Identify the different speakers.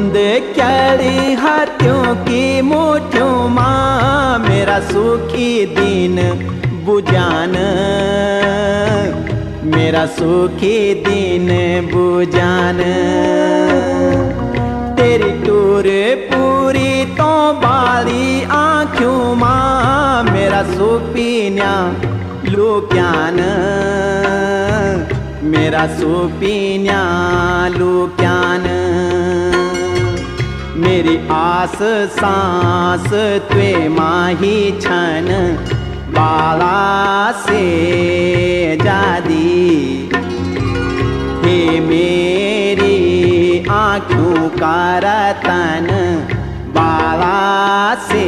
Speaker 1: बूंद क्यारी हाथियों की मुठ्ठियों माँ मेरा सुखी दिन बुझान, मेरा सुखी दिन बुझान। तेरी टूर पूरी तो बाली आँखों माँ मेरा सुपीन्या लुक्यान, मेरा सुपीन्या लुक्यान। मेरी आस सांस त्वे माही छन बाला से जादी, हे मेरी आँखों का रतन बाला से